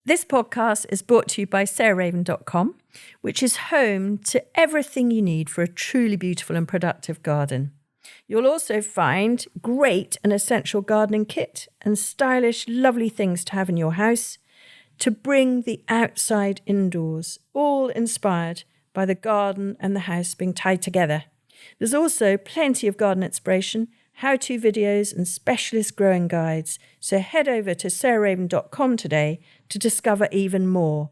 This podcast is brought to you by sarahraven.com, which is home to everything you need for a truly beautiful and productive garden. You'll also find great and essential gardening kit and stylish, lovely things to have in your house to bring the outside indoors, all inspired by the garden and the house being tied together. There's also plenty of garden inspiration, how-to videos and specialist growing guides. So head over to sarahraven.com today to discover even more.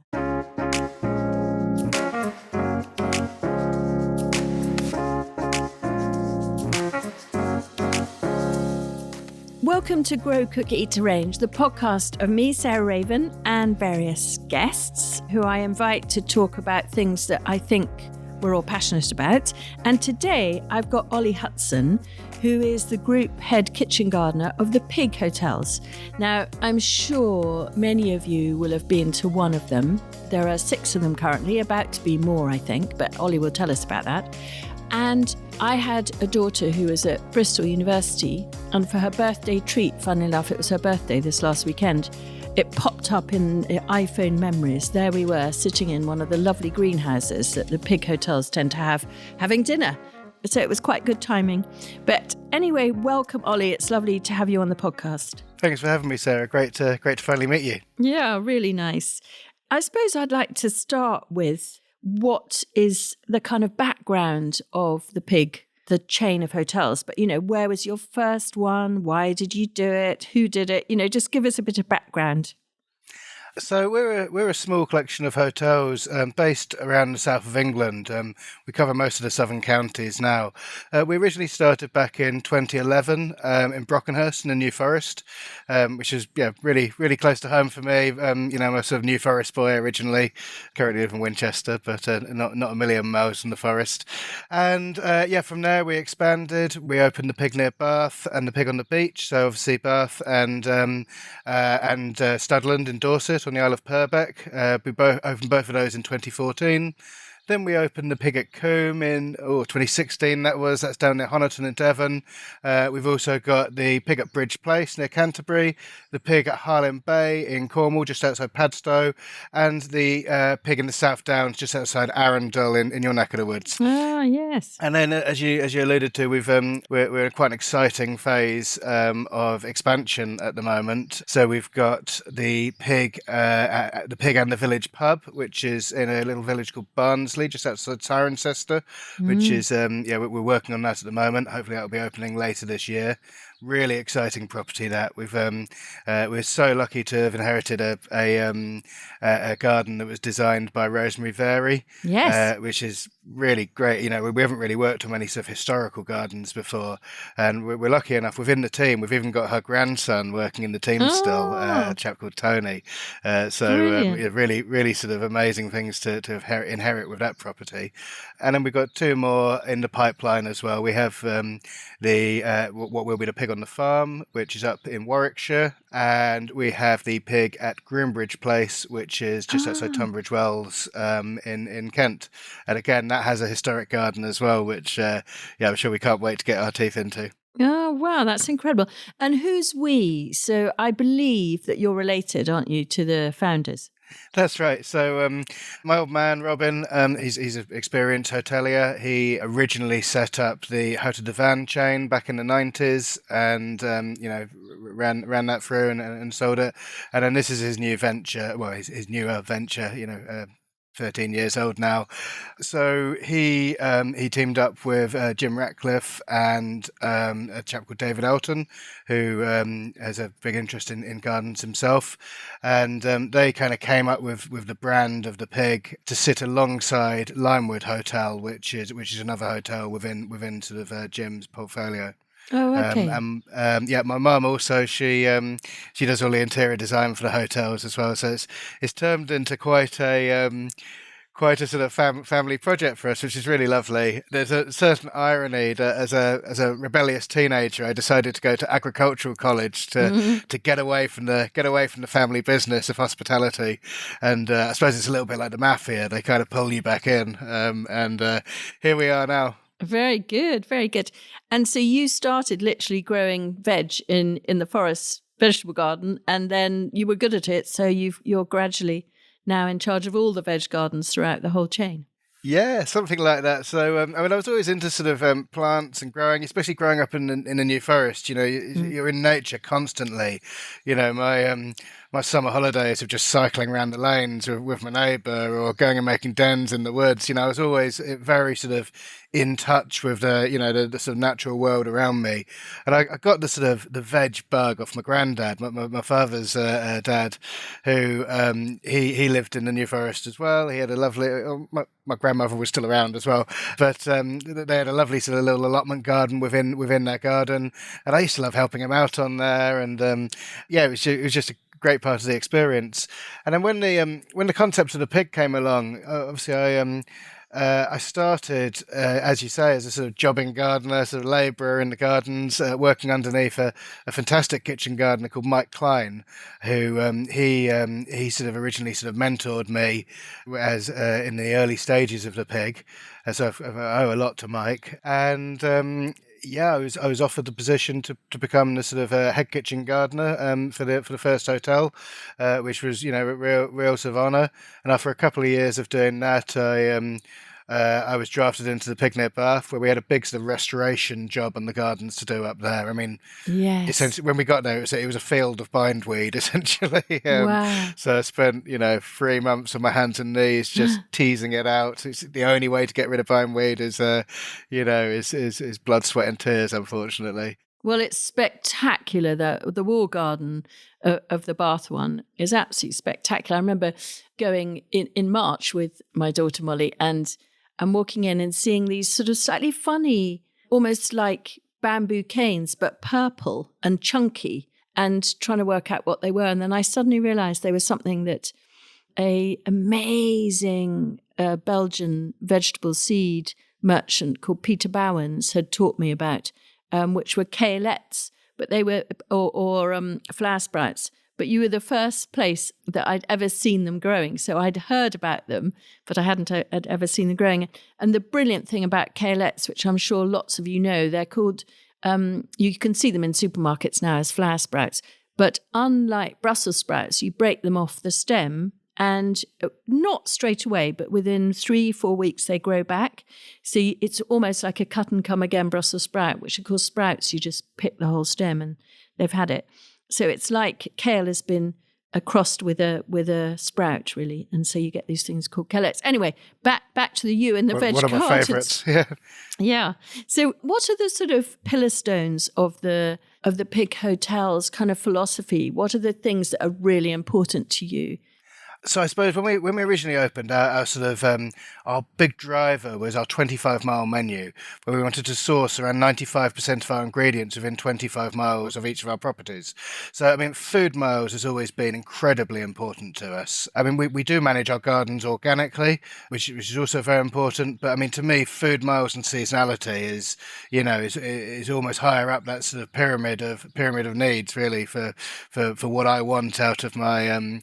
Welcome to Grow, Cook, Eat, Arrange, the podcast of me, Sarah Raven, and various guests who I invite to talk about things that I think we're all passionate about. And today I've got Ollie Hutson, who is the group head kitchen gardener of the Pig Hotels. Now, I'm sure many of you will have been to one of them. There are 6 of them currently, about to be more, I think, but Ollie will tell us about that. And I had a daughter who was at Bristol University, and for her birthday treat, funnily enough, it was her birthday this last weekend, it popped up in iPhone memories. There we were, sitting in one of the lovely greenhouses that the Pig Hotels tend to have, having dinner. So it was quite good timing. But anyway, welcome, Ollie. It's lovely to have you on the podcast. Thanks for having me, Sarah. Great to finally meet you. Yeah, really nice. I suppose I'd like to start with what is the kind of background of the Pig, the chain of hotels. But, where was your first one? Why did you do it? Who did it? Just give us a bit of background. So we're a small collection of hotels based around the south of England. We cover most of the southern counties now. We originally started back in 2011 in Brockenhurst in the New Forest, which is really close to home for me. I'm a sort of New Forest boy originally. Currently live in Winchester, but not a million miles from the forest. And from there we expanded. We opened the Pig near Bath and the Pig on the Beach. So obviously Bath and Studland in Dorset on the Isle of Purbeck. We opened both of those in 2014. Then we opened the Pig at Combe in 2016. That's down near Honiton in Devon. We've also got the Pig at Bridge Place near Canterbury, the Pig at Harlem Bay in Cornwall, just outside Padstow, and the Pig in the South Downs, just outside Arundel in your neck of the woods. Ah, yes. And then, as you alluded to, we're in quite an exciting phase of expansion at the moment. So we've got the Pig and the Village Pub, which is in a little village called Barnsley, just outside Cirencester, which is we're working on that at the moment. Hopefully that'll be opening later this year. Really exciting property that we're so lucky to have inherited a garden that was designed by Rosemary Very, yes, which is really great. We haven't really worked on many sort of historical gardens before, and we're lucky enough within the team. We've even got her grandson working in the team still, a chap called Tony. Really sort of amazing things to inherit with that property. And then we've got 2 more in the pipeline as well. We have what will be the Pig on the Farm, which is up in Warwickshire, and we have the Pig at Groombridge Place, which is just outside Tunbridge Wells in Kent. And again, that has a historic garden as well, which I'm sure we can't wait to get our teeth into. Oh, wow, that's incredible. And who's we? So I believe that you're related, aren't you, to the founders? That's right. So my old man, Robin, he's an experienced hotelier. He originally set up the Hotel de Van chain back in the 90s and, ran that through and sold it. And then this is his new venture, his newer venture, 13 years old now. So he teamed up with Jim Ratcliffe and a chap called David Elton, who has a big interest in gardens himself. And they kind of came up with the brand of the Pig to sit alongside Limewood Hotel, which is another hotel within sort of Jim's portfolio. Oh, okay. My mum also, she does all the interior design for the hotels as well. So it's turned into quite a sort of family project for us, which is really lovely. There's a certain irony that as a rebellious teenager, I decided to go to agricultural college to get away from the family business of hospitality. And I suppose it's a little bit like the mafia; they kind of pull you back in. And here we are now. Very good, very good. And so you started literally growing veg in the forest vegetable garden, and then you were good at it, so you're gradually now in charge of all the veg gardens throughout the whole chain. Yeah, something like that. So, I mean, I was always into sort of plants and growing, especially growing up in a new forest. You know, you're in nature constantly. You know, my summer holidays of just cycling around the lanes with my neighbour or going and making dens in the woods. You know, I was always very sort of in touch with the sort of natural world around me. And I got the sort of the veg bug off my granddad, my father's dad, who he lived in the New Forest as well. He had a lovely. My grandmother was still around as well, but they had a lovely sort of little allotment garden within their garden, and I used to love helping him out on there. And yeah, it was just a great part of the experience. And then when the concept of the pig came along, obviously I started, as you say, as a sort of jobbing gardener, sort of labourer in the gardens, working underneath a fantastic kitchen gardener called Mike Klein, who he sort of originally sort of mentored me as in the early stages of the pig. So I owe a lot to Mike. And yeah, I was offered the position to become the sort of head kitchen gardener for the first hotel, which was a real sort of honour. And after a couple of years of doing that, I was drafted into the Pig Near Bath, where we had a big sort of restoration job on the gardens to do up there. I mean, yes, essentially, when we got there, it was a field of bindweed, essentially. Wow. So I spent 3 months on my hands and knees just teasing it out. It's the only way to get rid of bindweed is blood, sweat, and tears, unfortunately. Well, it's spectacular. The wall garden of the Bath one is absolutely spectacular. I remember going in March with my daughter Molly, and I'm walking in and seeing these sort of slightly funny, almost like bamboo canes, but purple and chunky, and trying to work out what they were. And then I suddenly realized they were something that a amazing Belgian vegetable seed merchant called Peter Bowens had taught me about, which were kalettes, but they were, or flower sprouts. But you were the first place that I'd ever seen them growing. So I'd heard about them, but I hadn't had ever seen them growing. And the brilliant thing about kalettes, which I'm sure lots of you know, they're called, you can see them in supermarkets now as flower sprouts. But unlike Brussels sprouts, you break them off the stem, and not straight away, but within 3-4 weeks, they grow back. So it's almost like a cut and come again Brussels sprout, which of course sprouts, you just pick the whole stem and they've had it. So it's like kale has been crossed with a sprout, really. And so you get these things called kalettes. Anyway, back to the you and the veg One of my favourites, yeah. Yeah. So what are the sort of pillar stones of the Pig Hotel's kind of philosophy? What are the things that are really important to you? So I suppose when we originally opened, our sort of our big driver was our 25-mile menu, where we wanted to source around 95% of our ingredients within 25 miles of each of our properties. So I mean, food miles has always been incredibly important to us. I mean, we do manage our gardens organically, which is also very important. But I mean, to me, food miles and seasonality is almost higher up that sort of pyramid of needs, really, for what I want out of my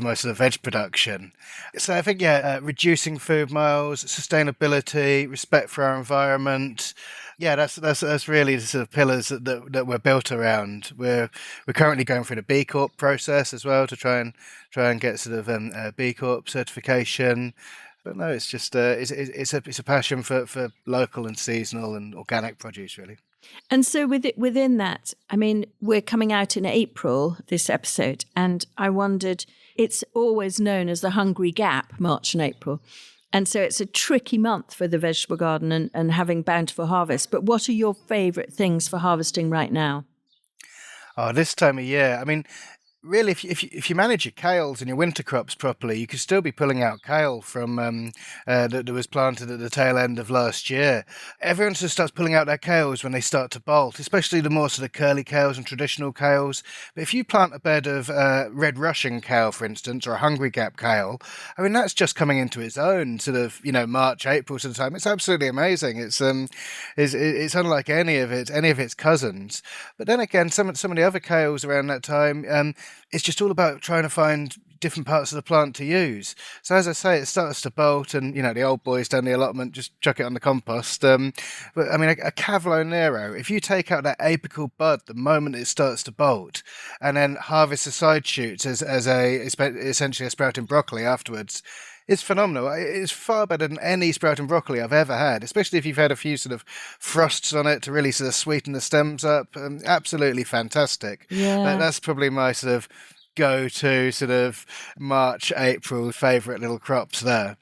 my sort of veg production. So I think, reducing food miles, sustainability, respect for our environment. Yeah, that's really the sort of pillars that we're built around. We're currently going through the B Corp process as well to try and get sort of B Corp certification. But no, it's just it's a passion for local and seasonal and organic produce, really. And so within that, I mean, we're coming out in April, this episode, and I wondered, it's always known as the hungry gap, March and April. And so it's a tricky month for the vegetable garden and having bountiful harvest. But what are your favourite things for harvesting right now? Oh, this time of year, I mean, really, if you manage your kales and your winter crops properly, you could still be pulling out kale from that was planted at the tail end of last year. Everyone just starts pulling out their kales when they start to bolt, especially the more sort of curly kales and traditional kales. But if you plant a bed of red Russian kale, for instance, or a hungry gap kale, I mean, that's just coming into its own sort of, March, April sort of time. It's absolutely amazing. It's unlike any of its cousins. But then again, some of the other kales around that time, it's just all about trying to find different parts of the plant to use. So as I say, it starts to bolt, and the old boys down the allotment just chuck it on the compost. But I mean, a Cavolo Nero, if you take out that apical bud the moment it starts to bolt, and then harvest the side shoots as essentially a sprouting broccoli afterwards, it's phenomenal. It's far better than any sprouting broccoli I've ever had, especially if you've had a few sort of frosts on it to really sort of sweeten the stems up. Absolutely fantastic. Yeah. That's probably my sort of go-to sort of March, April favourite little crops there.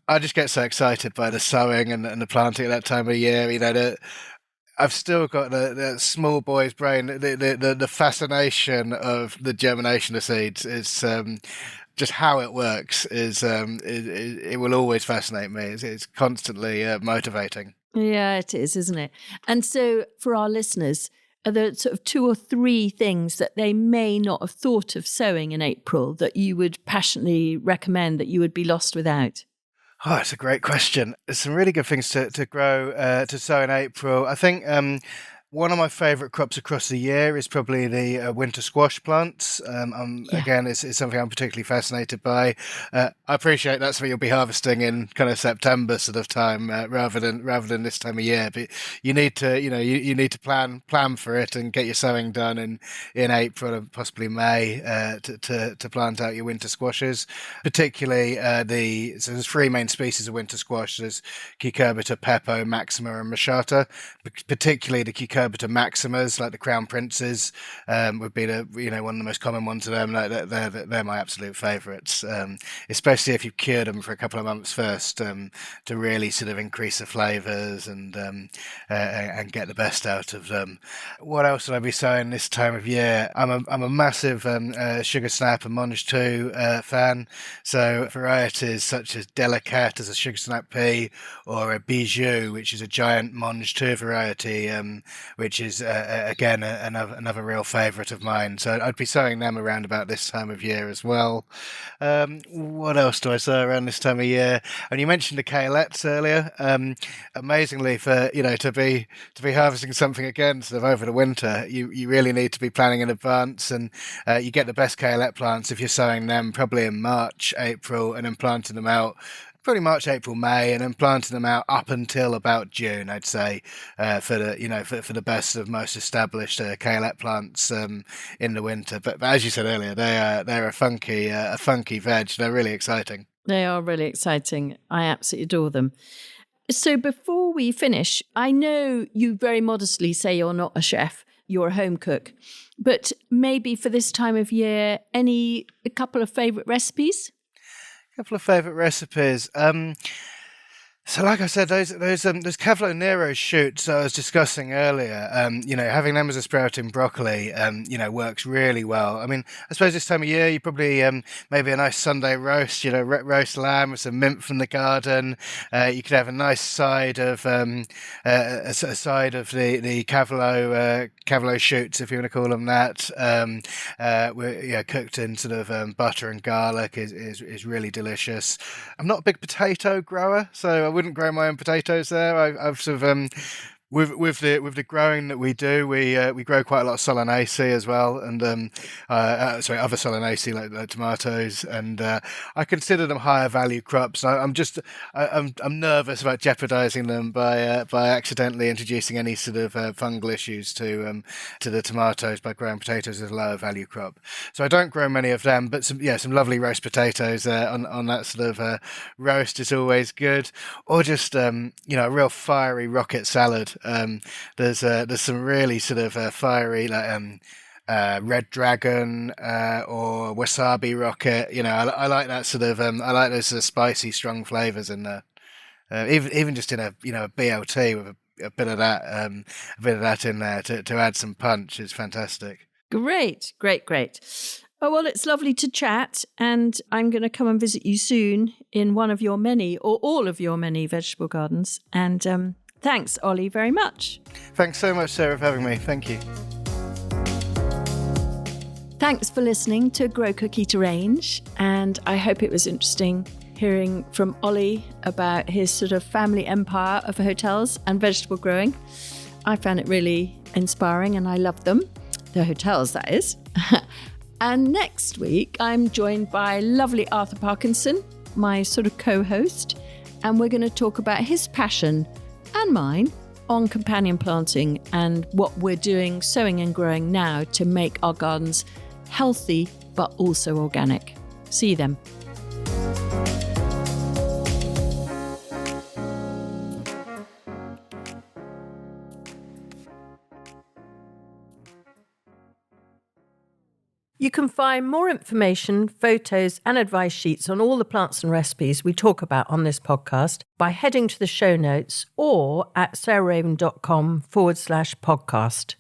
I just get so excited by the sowing and the planting at that time of year. I've still got the small boy's brain. The fascination of the germination of seeds is just how it works. It will always fascinate me. It's constantly motivating. Yeah, it is, isn't it? And so for our listeners, are there sort of 2 or 3 things that they may not have thought of sowing in April that you would passionately recommend that you would be lost without? Oh, it's a great question. There's some really good things to grow, to sow in April. I think one of my favourite crops across the year is probably the winter squash plants. Again, it's something I'm particularly fascinated by. I appreciate that's what you'll be harvesting in kind of September sort of time, rather than this time of year. But you need to, you need to plan for it and get your sowing done in April and possibly May to plant out your winter squashes. Particularly so there's 3 main species of winter squash. There's Cucurbita, Pepo, Maxima, and Machata. Particularly the Cucurbita maximas, like the Crown Princes, would be one of the most common ones of them. They're my absolute favourites, especially if you've cured them for a couple of months first, to really sort of increase the flavours and get the best out of them. What else would I be sowing this time of year? I'm a massive sugar snap and Monge 2 fan. So varieties such as Delicate as a sugar snap pea, or a Bijou, which is a giant Monge 2 variety, which is again another real favourite of mine. So I'd be sowing them around about this time of year as well. What else do I sow around this time of year? And you mentioned the kalettes earlier. Amazingly, for to be harvesting something again sort of over the winter, you really need to be planning in advance, and you get the best kalette plants if you're sowing them probably in March, April, and then planting them out probably March, April, May, and then planting them out up until about June, I'd say, for the best of most established kalette plants in the winter. But as you said earlier, they're a funky veg. They're really exciting. They are really exciting. I absolutely adore them. So before we finish, I know you very modestly say you're not a chef, you're a home cook, but maybe for this time of year, a couple of favourite recipes? Couple of favourite recipes. So like I said, those Cavolo Nero shoots I was discussing earlier, having them as a sprouting broccoli, works really well. I mean, I suppose this time of year, you probably, maybe a nice Sunday roast, roast lamb with some mint from the garden. You could have a nice side of, a side of the Cavolo shoots, if you want to call them that. Cooked in sort of butter and garlic is really delicious. I'm not a big potato grower, so I wouldn't grow my own potatoes there. I've sort of with the growing that we do, we grow quite a lot of Solanaceae as well, and other Solanaceae like tomatoes, and I consider them higher value crops. I'm nervous about jeopardising them by accidentally introducing any sort of fungal issues to the tomatoes by growing potatoes as a lower value crop. So I don't grow many of them, but some lovely roast potatoes on that sort of roast is always good, or just a real fiery rocket salad. There's some really sort of fiery like Red Dragon or Wasabi Rocket. I like that sort of I like those sort of spicy, strong flavours in there. Even just in a BLT with a bit of that in there to add some punch is fantastic. Great. Oh, well, it's lovely to chat, and I'm going to come and visit you soon in one of your many or all of your many vegetable gardens. And thanks, Ollie, very much. Thanks so much, Sarah, for having me. Thank you. Thanks for listening to Grow Cook Eat Arrange, and I hope it was interesting hearing from Ollie about his sort of family empire of hotels and vegetable growing. I found it really inspiring and I love them. The hotels, that is. And next week, I'm joined by lovely Arthur Parkinson, my sort of co-host, and we're going to talk about his passion and mine on companion planting and what we're doing, sowing and growing now to make our gardens healthy but also organic. See you then. You can find more information, photos, and advice sheets on all the plants and recipes we talk about on this podcast by heading to the show notes or at sarahraven.com/podcast.